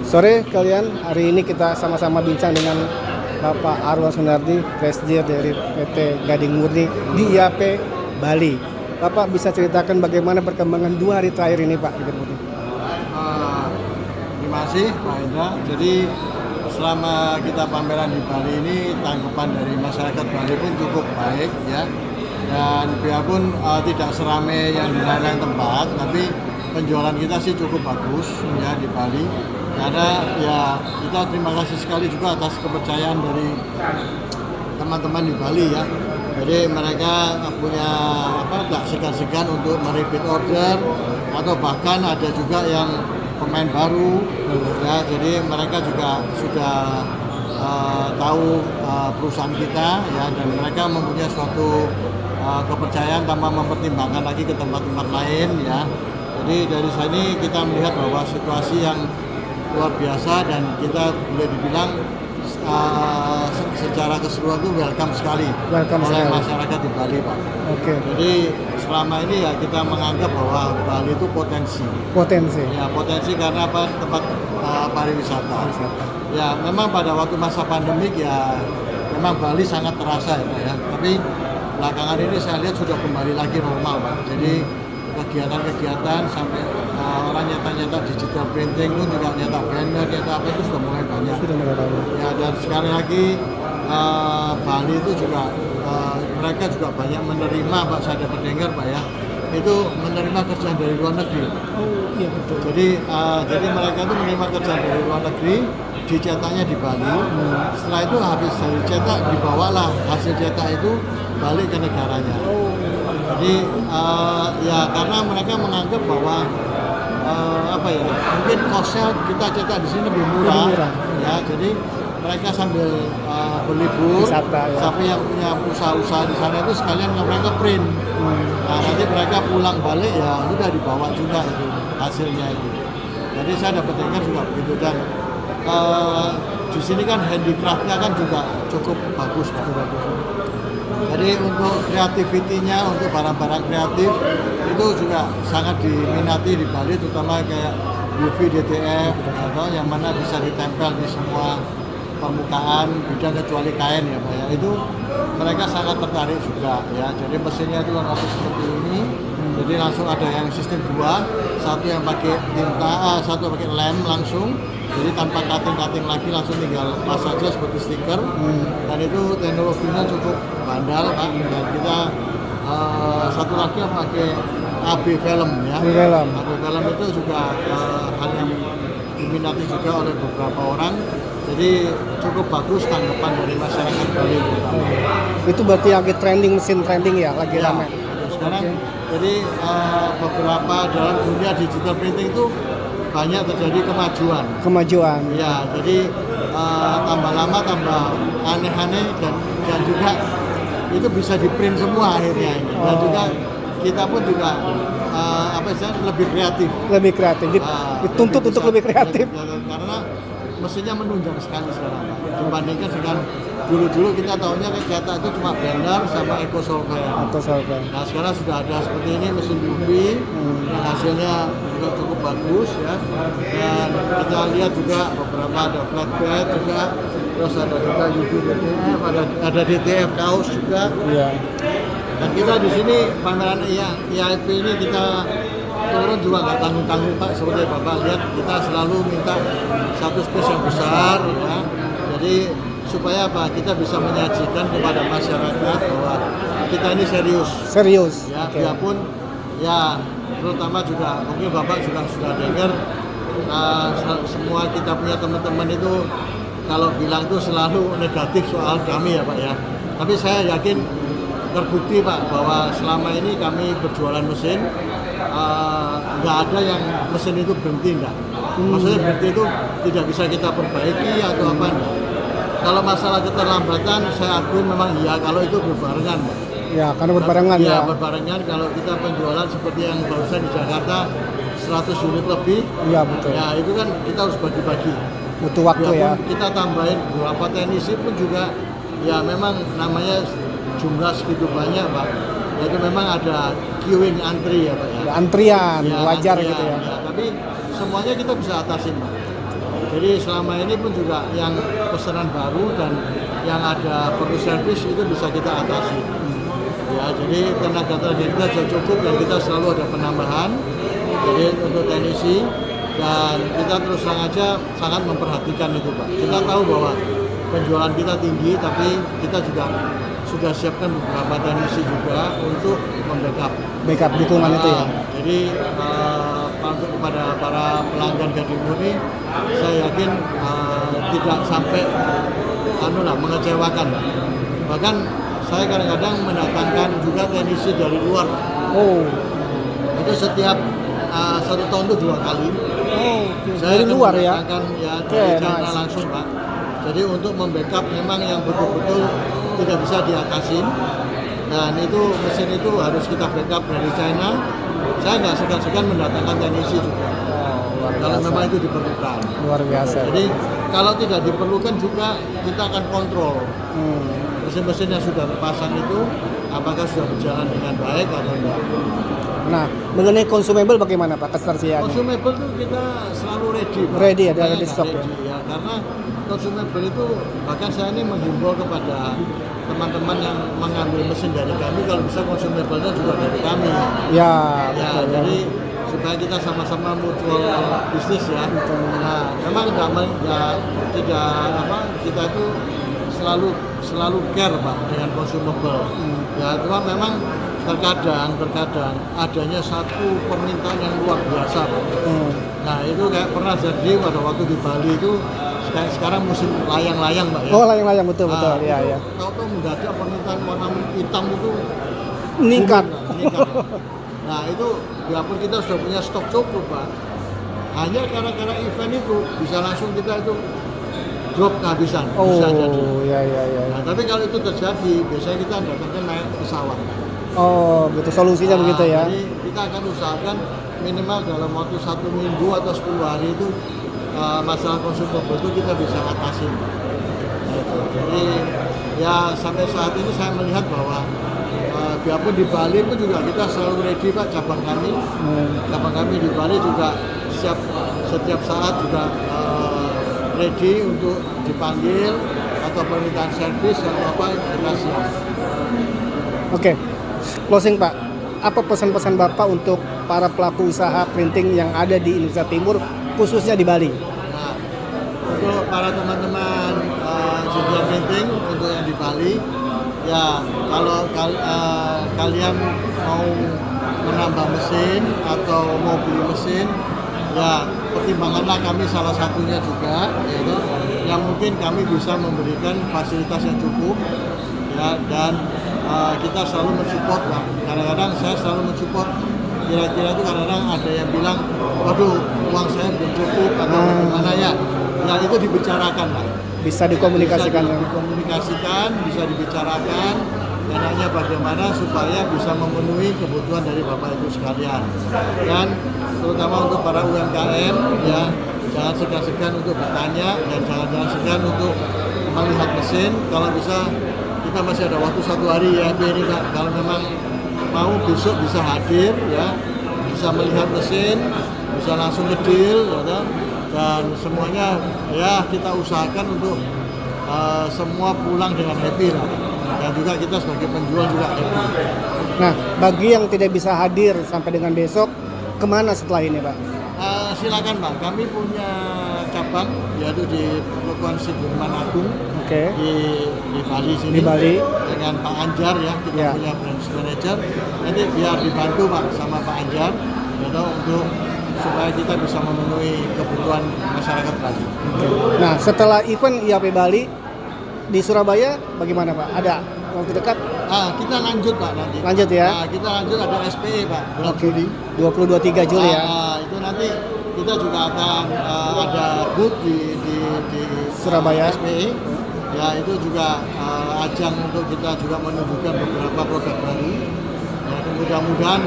Sore kalian, hari ini kita sama-sama bincang dengan Bapak Arwan Sunardi, Presdir dari PT Gading Murni di IAP Bali. Bapak bisa ceritakan bagaimana perkembangan 2 hari terakhir ini Pak di Gading Murni? Terima kasih Pak Indra. Jadi selama kita pameran di Bali ini tanggapan dari masyarakat Bali pun cukup baik ya. Dan biarpun tidak seramai yang di lain-lain tempat, tapi penjualan kita sih cukup bagus ya di Bali. Karena ya kita terima kasih sekali juga atas kepercayaan dari teman-teman di Bali ya. Jadi mereka punya tak segan-segan untuk merepeat order, atau bahkan ada juga yang pemain baru ya. Jadi mereka juga sudah tahu perusahaan kita ya, dan mereka mempunyai suatu kepercayaan tanpa mempertimbangkan lagi ke tempat-tempat lain ya. Jadi dari sini kita melihat bahwa situasi yang luar biasa, dan kita boleh dibilang secara keseluruhan itu welcome sekali oleh masyarakat di Bali Pak. Oke. Jadi selama ini ya kita menganggap bahwa Bali itu potensi. Ya potensi karena apa? Tempat pariwisata. Ya memang pada waktu masa pandemik ya memang Bali sangat terasa ya Pak ya. Tapi belakangan ini saya lihat sudah kembali lagi normal Pak. Jadi kegiatan-kegiatan sampai orang nyetak digital printing pun juga nyetak banner, nyetak apa itu sudah mulai banyak. Ya, dan sekali lagi Bali itu juga mereka juga banyak menerima Pak, saya dapat dengar Pak ya, itu menerima kerjaan dari luar negeri. Oh iya betul. Jadi mereka itu menerima kerjaan dari luar negeri, dicetaknya di Bali. Setelah itu habis dari cetak dibawalah hasil cetak itu balik ke negaranya. Jadi ya karena mereka menganggap bahwa mungkin kosnya kita cetak di sini lebih murah. Ya, jadi mereka sambil berlibur, sampai yang punya usaha-usaha di sana itu sekalian mereka print. Nah, nanti mereka pulang balik ya sudah dibawa juga itu hasilnya itu. Jadi saya dapat dengar juga begitu, dan di sini kan handicraftnya kan juga cukup bagus. Jadi untuk kreativitinya, untuk barang-barang kreatif itu juga sangat diminati di Bali, terutama kayak UV DTF atau yang mana bisa ditempel di semua permukaan bidang kecuali kain ya Pak ya. Itu mereka sangat tertarik juga ya. Jadi mesinnya itu langsung seperti ini. Jadi langsung ada yang sistem 2, satu yang pakai tinta, satu pakai lem langsung. Jadi tanpa cutting lagi, langsung tinggal pas saja seperti stiker. Dan itu teknologinya cukup bandal Pak. Dan kita satu lagi yang pakai AB film ya. AB film itu juga hal yang diminati juga oleh beberapa orang. Jadi cukup bagus tanggapan dari masyarakat Bali. Itu berarti lagi mesin trending ya, lagi ramai. Sekarang jadi beberapa dalam dunia digital printing itu banyak terjadi kemajuan. Ya, jadi tambah lama tambah aneh-aneh, dan juga itu bisa di print semua akhirnya ini. Dan juga kita pun juga lebih kreatif. Dituntut untuk lebih kreatif. Karena mesinnya menunjang sekali sekarang Pak. Dibandingkan dengan dulu kita tahunya cetak itu cuma banner sama eco solvent. Nah sekarang sudah ada seperti ini mesin UV, yang hasilnya juga cukup bagus ya. Dan kita lihat juga beberapa ada flatbed juga, terus ada juga UV DTF, ada DTF kaos juga. Dan kita di sini pameran IAP ini kita turun juga nggak tanggung-tanggung Pak, seperti Bapak lihat kita selalu minta satu space yang besar ya. Jadi supaya kita bisa menyajikan kepada masyarakat bahwa kita ini serius ya. Biarpun ya terutama juga mungkin Bapak juga sudah dengar semua kita punya teman-teman itu kalau bilang itu selalu negatif soal kami ya Pak ya. Tapi saya yakin terbukti Pak bahwa selama ini kami berjualan mesin nggak ada yang mesin itu berhenti enggak. Maksudnya berhenti itu tidak bisa kita perbaiki atau apa enggak. Kalau masalah keterlambatan saya akui memang iya kalau itu berbarengan. Ya, karena berbarengan ya. Berbarengan kalau kita penjualan seperti yang barusan di Jakarta 100 unit lebih. Iya betul. Ya itu kan kita harus bagi-bagi. Butuh waktu ya. Kita tambahin beberapa teknisi pun juga ya memang namanya jumlah segitu banyak Pak. Itu memang ada queuing antri ya Pak ya. Antrian, wajar antrian, gitu ya. Tapi semuanya kita bisa atasin Pak. Jadi selama ini pun juga yang pesanan baru dan yang ada perlu servis itu bisa kita atasi. Ya, jadi tenaga kita sudah cukup dan kita selalu ada penambahan. Jadi untuk teknisi dan kita terus terang aja sangat memperhatikan itu Pak. Kita tahu bahwa penjualan kita tinggi, tapi kita juga sudah siapkan beberapa teknisi juga untuk backup dukungan itu ya. Jadi untuk kepada para pelanggan Gading Murni, saya yakin tidak sampai mengecewakan. Bahkan saya kadang-kadang mendatangkan juga teknisi dari luar. Oh, itu setiap 1 tahun itu 2 kali. Oh, Saya dari luar ya? Ya dari China nice. langsung Pak. Jadi untuk membackup memang yang betul-betul tidak bisa diatasin. Dan itu mesin itu harus kita backup dari China. Saya nggak segan-segan mendatangkan teknisi juga. Luar Kalau biasa. memang itu diperlukan. Luar biasa. Jadi kalau tidak diperlukan juga kita akan kontrol mesin-mesin yang sudah terpasang itu apakah sudah berjalan dengan baik atau enggak. Nah, mengenai consumable bagaimana Pak ketersediaannya? Consumable itu kita selalu ready Pak. Ready, ada Makanya ready nggak stock ya? ya. Karena consumable itu bahkan saya ini menghimbau kepada teman-teman yang mengambil mesin dari kami kalau bisa consumable-nya juga dari kami. Ya, Ya, betul, jadi supaya kita sama-sama mutual bisnis ya. Nah, memang kita itu selalu care Pak dengan consumable. Ya, cuma memang terkadang adanya satu permintaan yang luar biasa Pak. Nah, itu kayak pernah jadi pada waktu di Bali itu sekarang musim layang-layang Pak ya. Oh, layang-layang betul. Ya. Tahu-tahu mendadak permintaan warna hitam itu Meningkat. meningkat. Nah, itu biarpun kita sudah punya stok cukup Pak. Hanya gara-gara event itu bisa langsung kita itu drop kehabisan. Bisa jadi. Ya. Nah, tapi kalau itu terjadi, biasanya kita datangkan naik pesawat. Oh, gitu solusinya begitu ya. Jadi kita akan usahakan minimal dalam waktu 1 minggu atau 10 hari itu masalah consumable itu kita bisa atasi. Gitu. Jadi ya sampai saat ini saya melihat bahwa biarpun di Bali pun juga kita selalu ready Pak, cabang kami di Bali juga setiap saat juga ready untuk dipanggil atau permintaan servis atau apa kita siap. Oke. Closing Pak. Apa pesan-pesan Bapak untuk para pelaku usaha printing yang ada di Indonesia Timur khususnya di Bali? Nah, untuk para teman-teman junior printing untuk yang di Bali, ya kalau kalian mau menambah mesin atau mau beli mesin, ya pertimbanganlah kami salah satunya juga, yaitu yang mungkin kami bisa memberikan fasilitas yang cukup, ya dan kita selalu mensupport Pak. Kadang-kadang saya selalu mensupport. Kira-kira itu kadang-kadang ada yang bilang, waduh uang saya belum cukup atau bagaimana ya. Ya itu dibicarakan Pak. Bisa dikomunikasikan. Bisa dibicarakan. Enaknya bagaimana supaya bisa memenuhi kebutuhan dari Bapak Ibu sekalian. Dan terutama untuk para UMKM ya, jangan segan-segan untuk bertanya dan jangan segan untuk melihat mesin. Kalau bisa kita masih ada waktu 1 hari ya ini Pak. Kalau memang mau besok bisa hadir ya, bisa melihat mesin, bisa langsung ke deal ya, dan semuanya ya kita usahakan untuk semua pulang dengan happy lah. Dan juga kita sebagai penjual juga happy. Nah, bagi yang tidak bisa hadir sampai dengan besok, kemana setelah ini Pak? Silakan Pak, kami punya cabang yaitu di Pertukuan Sudirman Agung. Oke. Di Bali sini. Di Bali. Dengan Pak Anjar ya, kita punya branch manager. Nanti biar dibantu Pak sama Pak Anjar, gitu, untuk supaya kita bisa memenuhi kebutuhan masyarakat Bali. Nah, setelah event IAP Bali di Surabaya, bagaimana Pak? Ada waktu dekat? Kita lanjut Pak nanti. Lanjut ya? Kita lanjut ada SPE Pak, bulan Juli. 22-23 Juli ya? Itu nanti kita juga akan ada booth di Surabaya. SPE. Ya itu juga ajang untuk kita juga menunjukkan beberapa produk baru. Ya, mudah-mudahan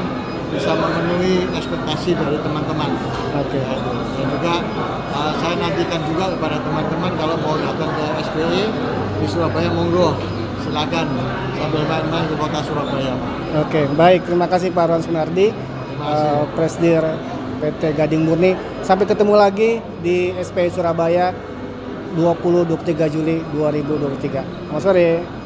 bisa memenuhi ekspektasi dari teman-teman. Oke. Ya, dan juga saya nantikan juga kepada teman-teman kalau mau datang ke SPE di Surabaya, monggo silakan sambil main-main ke kota Surabaya. Oke, baik. Terima kasih Pak Arwan Sunardi, Presidir PT Gading Murni. Sampai ketemu lagi di SPI Surabaya 20-23 Juli 2023. Selamat sore.